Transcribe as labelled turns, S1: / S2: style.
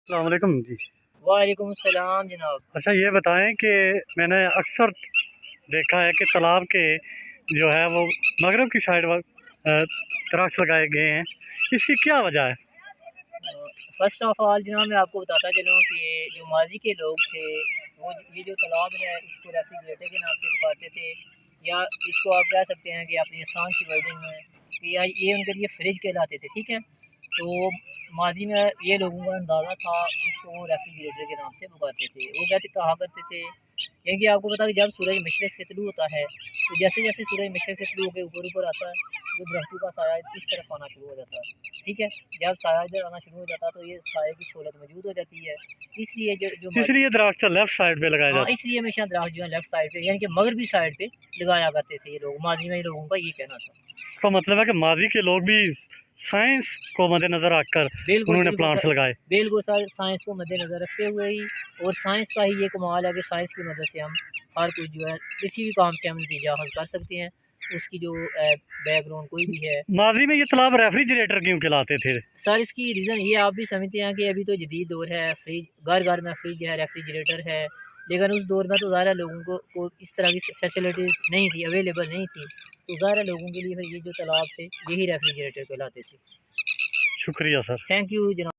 S1: السلام علیکم جی۔
S2: وعلیکم السلام جناب۔
S1: اچھا یہ بتائیں کہ میں نے اکثر دیکھا ہے کہ تالاب کے جو ہے وہ مغرب کی سائڈ درخت لگائے گئے ہیں، اس کی کیا وجہ ہے؟
S2: فرسٹ آف آل جناب میں آپ کو بتاتا چلوں کہ جو ماضی کے لوگ تھے وہ یہ جو تالاب ہے اس کو ریفریجریٹر کے نام سے پکارتے تھے، یا اس کو آپ کہہ سکتے ہیں کہ اپنی آسان سی ورڈنگ میں کہ یہ ان کے لیے فریج کہلاتے تھے، ٹھیک ہے۔ تو ماضی میں یہ لوگوں کا اندازہ تھا، اس کو ریفریجریٹر کے نام سے پکارتے تھے۔ وہ کہا کرتے تھے کیونکہ آپ کو پتا کہ جب سورج مشرق سے طلوع ہوتا ہے تو جیسے جیسے سورج مشرق سے طلوع ہو کے اوپر آتا ہے جو درختوں کا سایہ اس طرف آنا شروع ہو جاتا ہے، ٹھیک ہے۔ جب سایہ ادھر آنا شروع ہو جاتا ہے تو یہ سایہ کی سہولت موجود ہو جاتی ہے، اس لیے
S1: اس لیے درخت لیفٹ سائڈ پہ لگایا جاتا ہے۔
S2: اس لیے ہمیشہ درخت جو ہے لیفٹ سائڈ پہ یعنی کہ مغربی سائڈ پہ لگایا کرتے تھے یہ لوگ، ماضی میں لوگوں کا یہ کہنا تھا۔
S1: اس کا مطلب ہے کہ ماضی کے لوگ بھی سائنس کو مد نظر رکھ کر انہوں نے پلانٹس لگائے۔
S2: بالکل سر، سائنس کو مد نظر رکھتے ہوئے ہی، اور سائنس کا ہی یہ کمال ہے کہ سائنس کی مدد سے ہم ہر کچھ جو ہے کسی بھی کام سے ہم نتیجہ حاصل کر سکتے ہیں، اس کی جو بیک گراؤنڈ کوئی بھی ہے۔
S1: ماضی میں یہ تالاب ریفریجریٹر کیوں کہلاتے تھے؟
S2: سر اس کی ریزن یہ آپ بھی سمجھتے ہیں کہ ابھی تو جدید دور ہے، فریج گھر گھر میں فریج ہے، ریفریجریٹر ہے، لیکن اس دور میں تو ظاہر لوگوں کو اس طرح کی فیسلٹیز نہیں تھی، اویلیبل نہیں تھی، تو ظاہر لوگوں کے لیے یہ جو تالاب تھے یہی ریفریجریٹر کہلاتے تھے۔
S1: شکریہ سر۔
S2: تھینک یو جناب۔